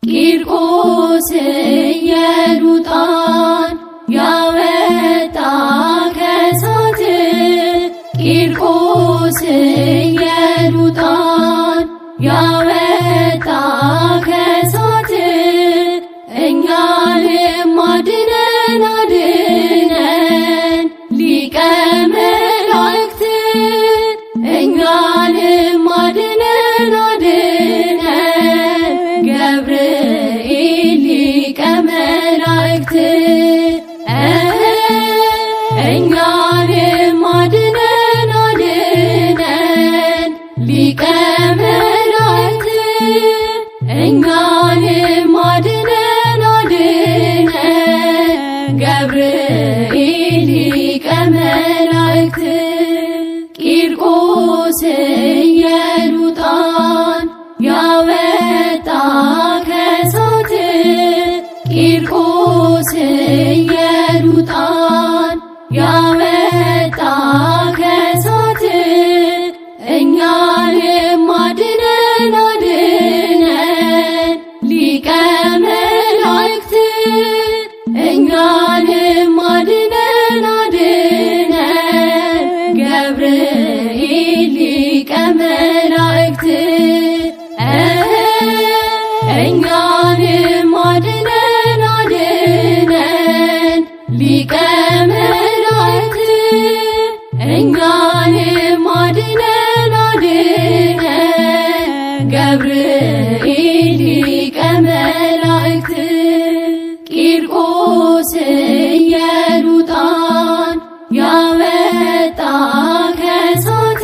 ቂርቆስ ኢየሉጣን ያወጣ ከእሳት ቂርቆስ ኢየሉጣን ያወጣ ከእሳት እኛንም አድነን አድነን ሊቀ መላእክት እኛንም አድነን አድነን ገብርኤል ሊቀ መላእክት እኛንም አድነን አድነን ሊቀ መላእክት እኛንም አድነን አድነን ገብርኤል ሊቀ መላእክት ቂርቆስ ኢየሉጣን ያወጣ ከእሳት ቂርቆስ ኢየሉጣን ያወጣ ከእሳት እኛንም አድነን አድነን ሊቀ መላእክት እኛንም አድነን አድነን ገብርኤል ሊቀ መላእክት እኛንም አድነን አድነን ሊቀ መላእክት እኛንም አድነን አድነን ገብርኤል ሊቀ መላእክት ቂርቆስ ኢየሉጣን ያወጣ ከእሳት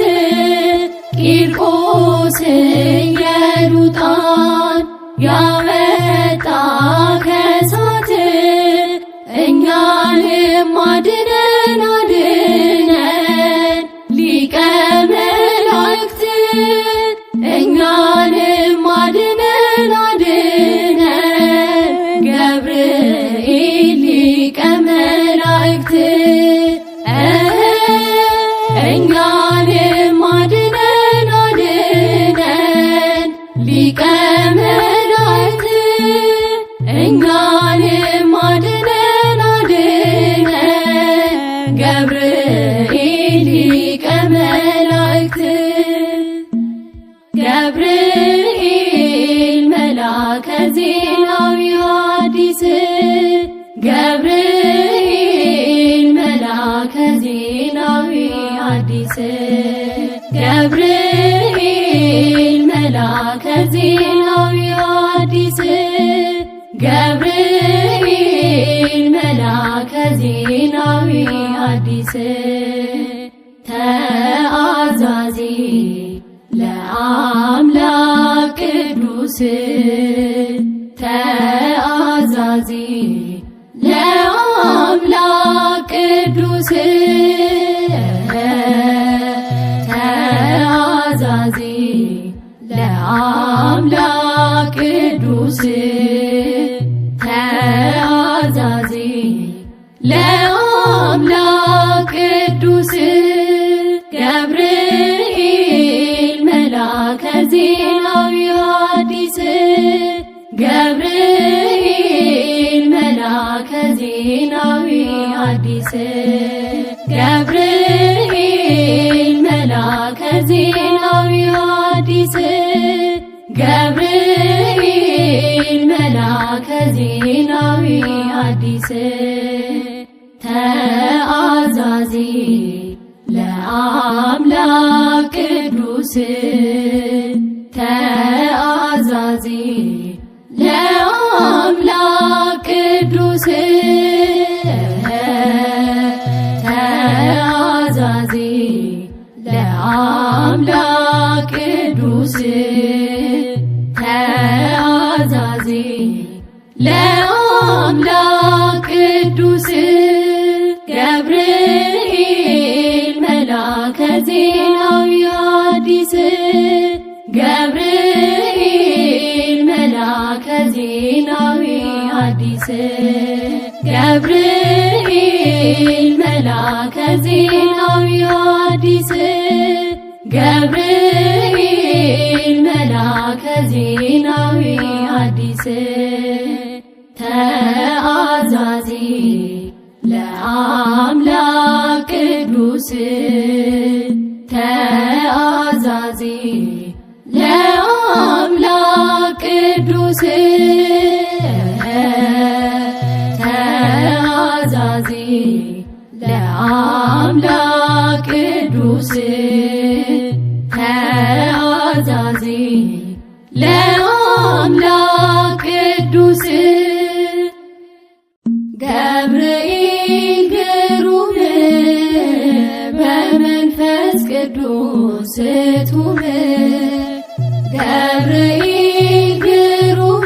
ቂርቆስ ኢየሉጣን ያወጣ ከእሳት እኛንም አድነን አድነን ሊቀ መላእክት እኛንም አድነን አድነን ገብርኤል ሊቀ መላእክት እኛንም አድነን አድነን ሊቀ መላእክት እኛንም አድነን አድነን ገብርኤል ሊቀ መላእክት ገብርኤል መልአከ ዜናዊ ሐዲስ ገብርኤል መልአከ ዜናዊ ሐዲስ ገብርኤል መልአከ ዜናዊ ሐዲስ ገብርኤል መልአከ ዜናዊ ሐዲስ ተአዛዚ ለአምላክ ቅዱስ ተአዛዚ ለአምላክ ቅዱስ ተአዛዚ ለአምላክ ቅዱስ ተአዛዚ ለአምላክ ቅዱስ ገብርኤል መልአከ ዜናዊ ሐዲስ ገብርኤል መልአከ ዜናዊ ሐዲስ ገብርኤል መልአከ ዜናዊ ሐዲስ ገብርኤል መልአከ ዜናዊ ሐዲስ ተአዛዚ ለአምላክ ቅዱስ ተአዛዚ ለአምላክ ቅዱስ ተአዛዚ ለአምላክ ቅዱስ ተአዛዚ ለአምላክ ቅዱስ ገብርኤል መልአከ ዜናዊ ሐዲስ ገብርኤል መልአከ ዜናዊ ሐዲስ ገብርኤል መልአከ ዜናዊ ሐዲስ ገብርኤል መልአከ ዜናዊ ሐዲስ ተአዛዚ ለአምላክ ቅዱስ ተአዛዚ ለአምላክ ቅዱስ ተአዛዚ ለአምላክ ቅዱስ ተአዛዚ ለአምላክ ቅዱስ ገብርኤል ግሩም በመንፈስ ቅዱስ ቱም ገብርኤል ግሩም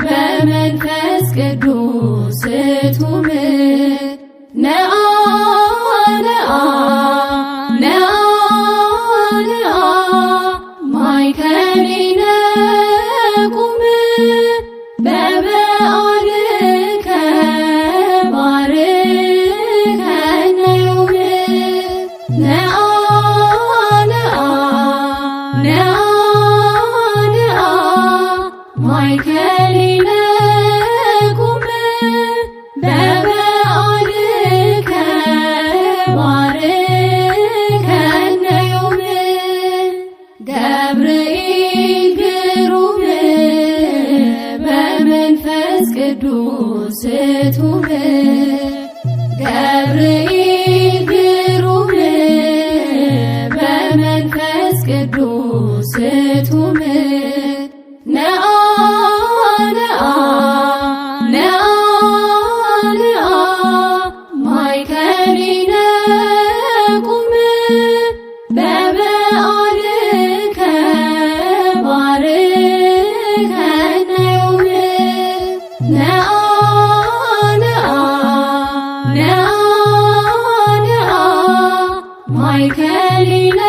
በመንፈስ ቅዱስ ቱም ነአ ነአ ነአ ነአ ማእከሌነ ቁም በበዓልከ ባርከነ ዮም ነአ ነአ ነአ ነአ ማእከሌነ ቁም በበዓልከ ባርከነ ዮም ገብርኤል ግሩም በመንፈስ ቅዱስ ቱም ገብርኤል ግሩም በመንፈስ ቅዱስ ቱም ነአ ነአ ነአ ነአ ማእከሌነ ቁም በበዓልከ ባርከነ ዮም ነአ ነአ ነአ ነአ ማእከሌነ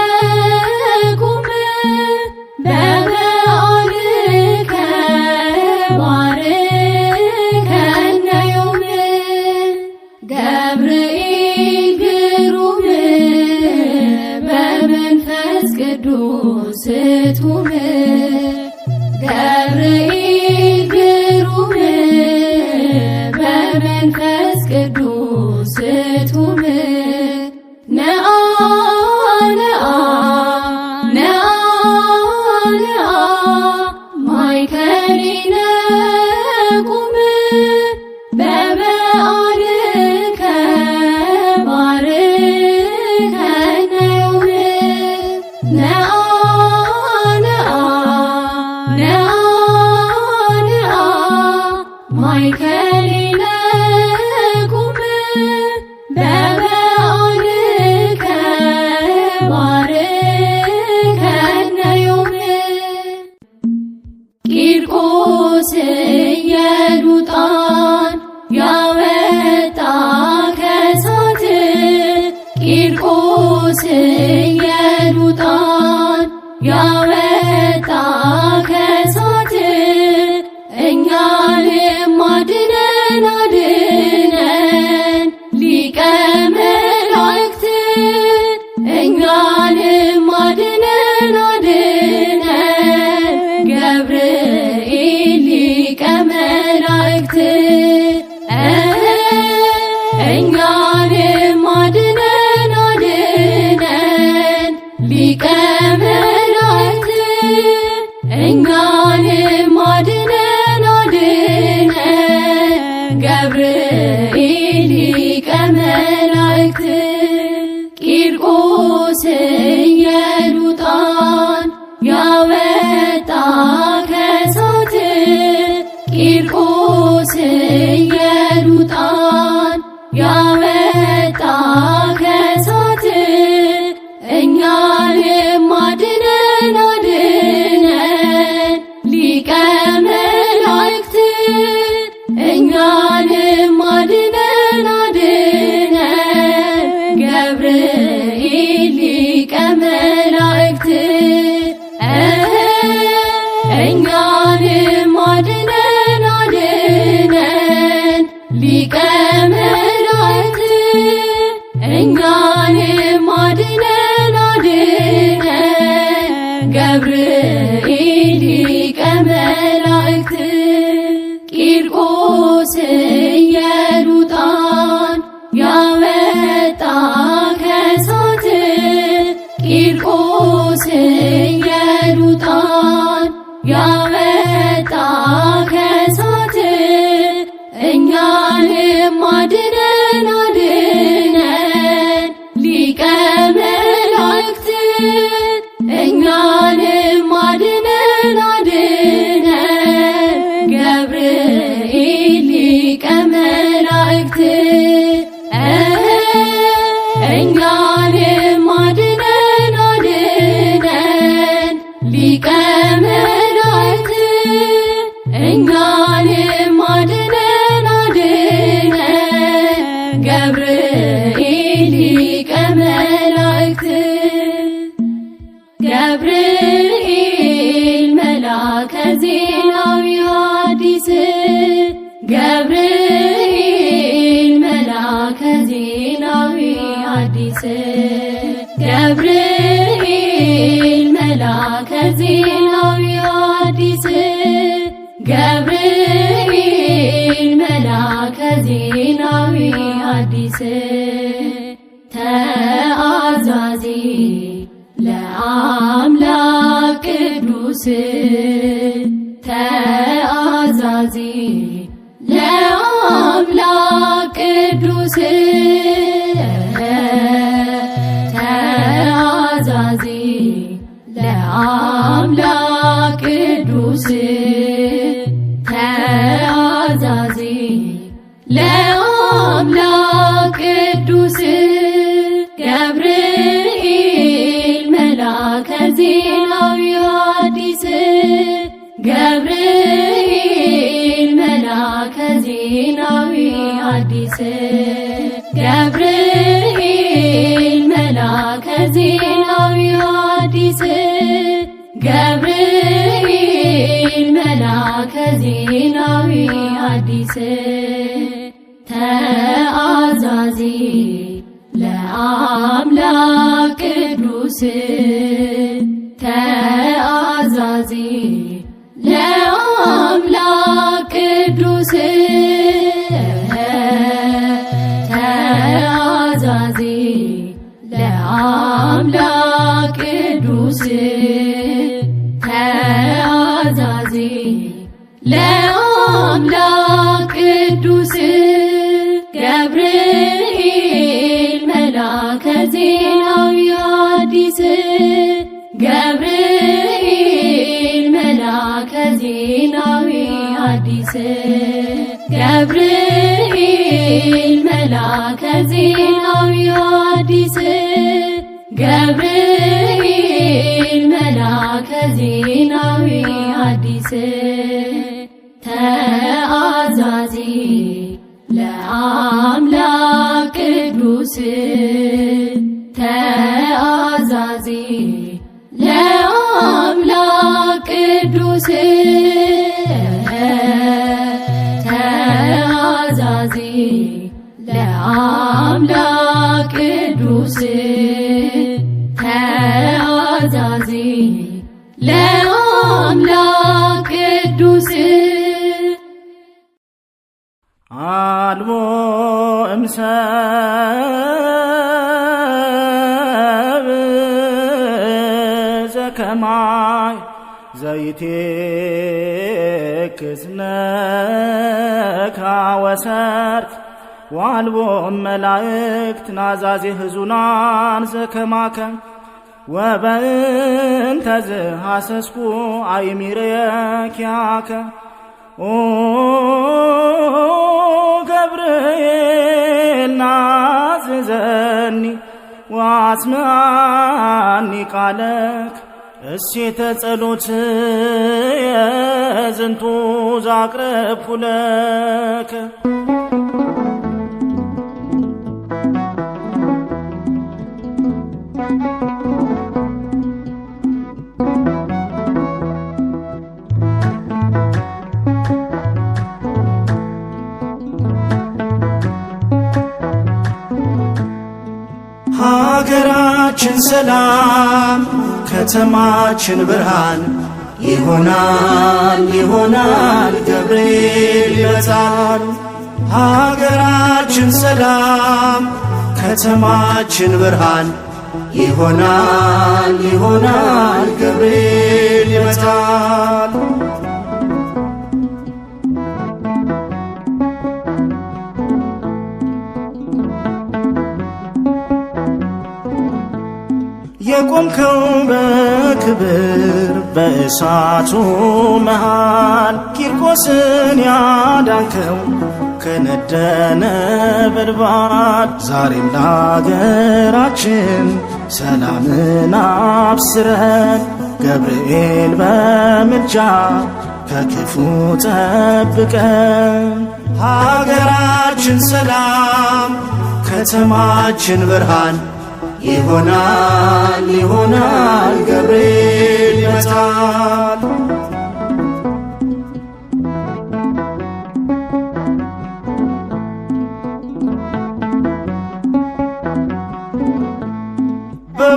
ቁም በበዓልከ ባርከነ ዮም ገብርኤል ግሩም በመንፈስ ቅዱስ ቱም ገብርኤል ግሩም በመንፈስ ቅዱስ ቱም ነአ ነአ ነአ ነአ ማእከሌነ ቁም በበዓልከ ባርከነ ዮም ነአ ነአ ነአ ነአ ማእከሌነ ቁም በበዓልከ ባርከነ ዮም ቂርቆስ ኢየሉጣን ያወጣ ከእሳት ቂርቆስ ኢየሉጣን ያወጣ ከእሳት እኛንም አድነን አድነን ሊቀ መላእክት እኛንም አድነን አድነን ገብርኤል ሊቀ መላእክት እኛንም አድነን አድነን ሊቀ መላእክት እኛንም አድነን አድነን ገብርኤል ሊቀ መላእክት ቂርቆስ ኢየሉጣን ያወጣ ከእሳት ቂርቆስ ኢየሉጣን ያወጣ ከእሳት እኛንም አድነን አድነን ሊቀ መላእክት እኛንም አድነን አድነን ገብርኤል ሊቀ መላእክት እኛንም አድነን አድነን ሊቀ መላእክት እኛንም አድነን አድነን ገብርኤል ሊቀ ኢየሉጣን ያወጣ ከእሳት ቂርቆስ ኢየሉጣን ያወጣ ከእሳት እኛንም አድነን አድነን ሊቀ መላእክት እኛንም አድነን አድነን ገብርኤል ሊቀ መላእክት እኛንም አድነን አድነን ሊቀ መላእክት እኛንም አድነን አድነን ገብርኤል ሊቀ መላእክት ገብርኤል መልአከ ዜናዊ ሐዲስ ገብርኤል መልአከ ዜናዊ ሐዲስ ገብርኤል መልአከ ዜናዊ ሐዲስ ገብርኤል መልአከ ዜናዊ ሐዲስ ተአዛዚ ለአምላክ ቅዱስ ተአዛዚ ለአምላክ ቅዱስ ተአዛዚ ለአምላክ ቅዱስ ተአዛዚ ለአምላክ ቅዱስ ገብርኤል መልአከ ዜናዊ ሐዲስ ገብርኤል መልአከ ዜናዊ ሐዲስ ገብርኤል መልአከ ዜናዊ ሐዲስ ገብርኤል መልአከ ዜናዊ ሐዲስ ተአዛዚ ለአምላክ ቅዱስ ተአዛዚ ለአምላክ ቅዱስ ተአዛዚ ለአምላክ ቅዱስ ተአዛዚ ለአምላክ ቅዱስ ገብርኤል መልአከ ዜናዊ ሐዲስ ገብርኤል መልአከ ዜናዊ ሐዲስ ገብርኤል መልአከ ዜናዊ ሐዲስ ገብርኤል መልአከ ዜናዊ ሐዲስ ተአዛዚ ለአምላክ ቅዱስ ተአዛዚ ለአምላክ ቅዱስ ተአዛዚ ለአምላክ ቅዱስ ተአዛዚ ለአምላክ ቅዱስ አልቦ እምሰብ ዘከማይ ዘይቴክስነካ ወሰርክ ዋልቦ መላእክት ናዛዜ ህዙናን ዘከማከ ወበእንተ ዝሐሰስኩ አይሚርየኪያከ ኦ ገብርኤል ናዝዘኒ ወአስምዓኒ ቃለክ እሴተ ጸሎትየ ዝንቱ ዘአቅረብኩ ለከ ሀገራችን ሰላም ከተማችን ብርሃን ይሆናል ይሆናል ገብርኤል ይመጣል። ሀገራችን ሰላም ከተማችን ብርሃን ይሆናል ይሆናል ገብርኤል ይመጣል። የቆምከው በክብር በእሳቱ መሃል ቂርቆስን ያዳንከው ከነደነ ነበልባል ዛሬም ለአገራችን ሰላምን አብስረን ገብርኤል በምልጃ ከክፉ ጠብቀን። ሀገራችን ሰላም ከተማችን ብርሃን ይሆናል ይሆናል ገብርኤል ይመጣል።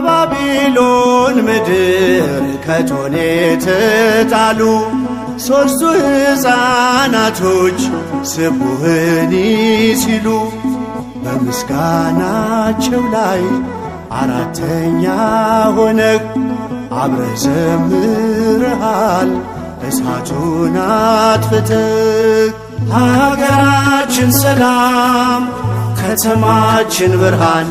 በባቢሎን ምድር ከቶኔት ተጣሉ ሦስቱ ሕፃናቶች ስቡህኒ ሲሉ በምስጋናቸው ላይ አራተኛ ሆነህ አብረህ ዘምረሃል እሳቱን አጥፍተህ። ሀገራችን ሰላም ከተማችን ብርሃን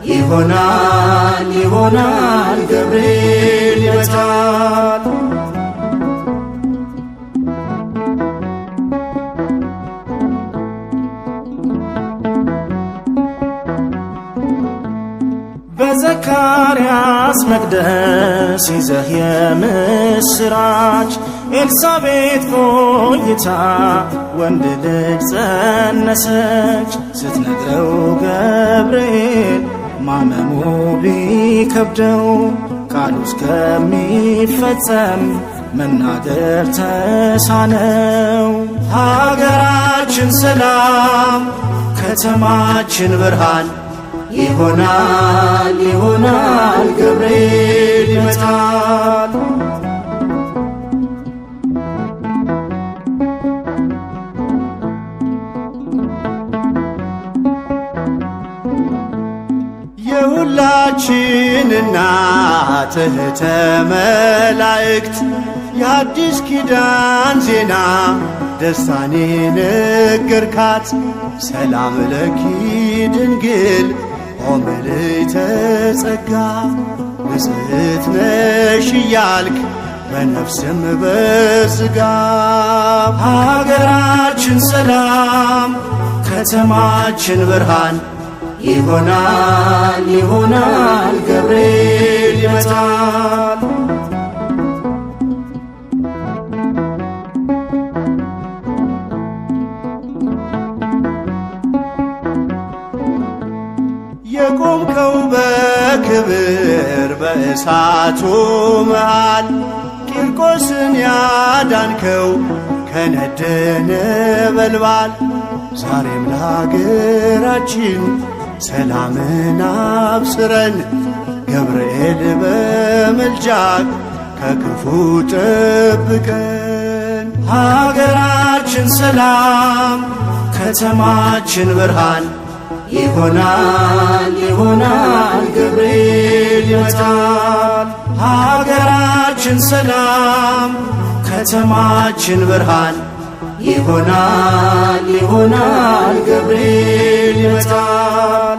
ይሆናል ይሆናል ገብርኤል ይመጣል። በዘካርያስ መቅደስ ይዘህ የምስራች ኤልሳቤጥ ቆይታ ወንድ ልጅ ጸነሰች። ስትነግረው ገብርኤል ማመኑ ቢከብደው ቃሉ እስከሚፈጸም መናገር ተሳነው። ሀገራችን ሰላም ከተማችን ብርሃን ይሆናል ይሆናል ገብርኤል ይመጣል። የሁላችን እናት እህተ መላእክት የአዲስ ኪዳን ዜና ደስታን ነገርካት። ሰላም ለኪ ድንግል ኦምልዕተ ጸጋ ንጽሕት ነሽ እያልክ በነፍስም በሥጋ። ሀገራችን ሰላም ከተማችን ብርሃን ይሆናል ይሆናል ገብርኤል ይመጣል። የቆምከው በክብር በእሳቱ መሃል ቂርቆስን ያዳንከው ከነደነ ነበልባል ዛሬም ለሀገራችን ሰላምን አብስረን ገብርኤል በምልጃክ ከክፉ ጠብቀን። ሀገራችን ሰላም ከተማችን ብርሃን ይሆናል ይሆናል ገብርኤል ይመጣል። ሀገራችን ሰላም ከተማችን ብርሃን ይሆናል ይሆናል ገብርኤል ይመጣል።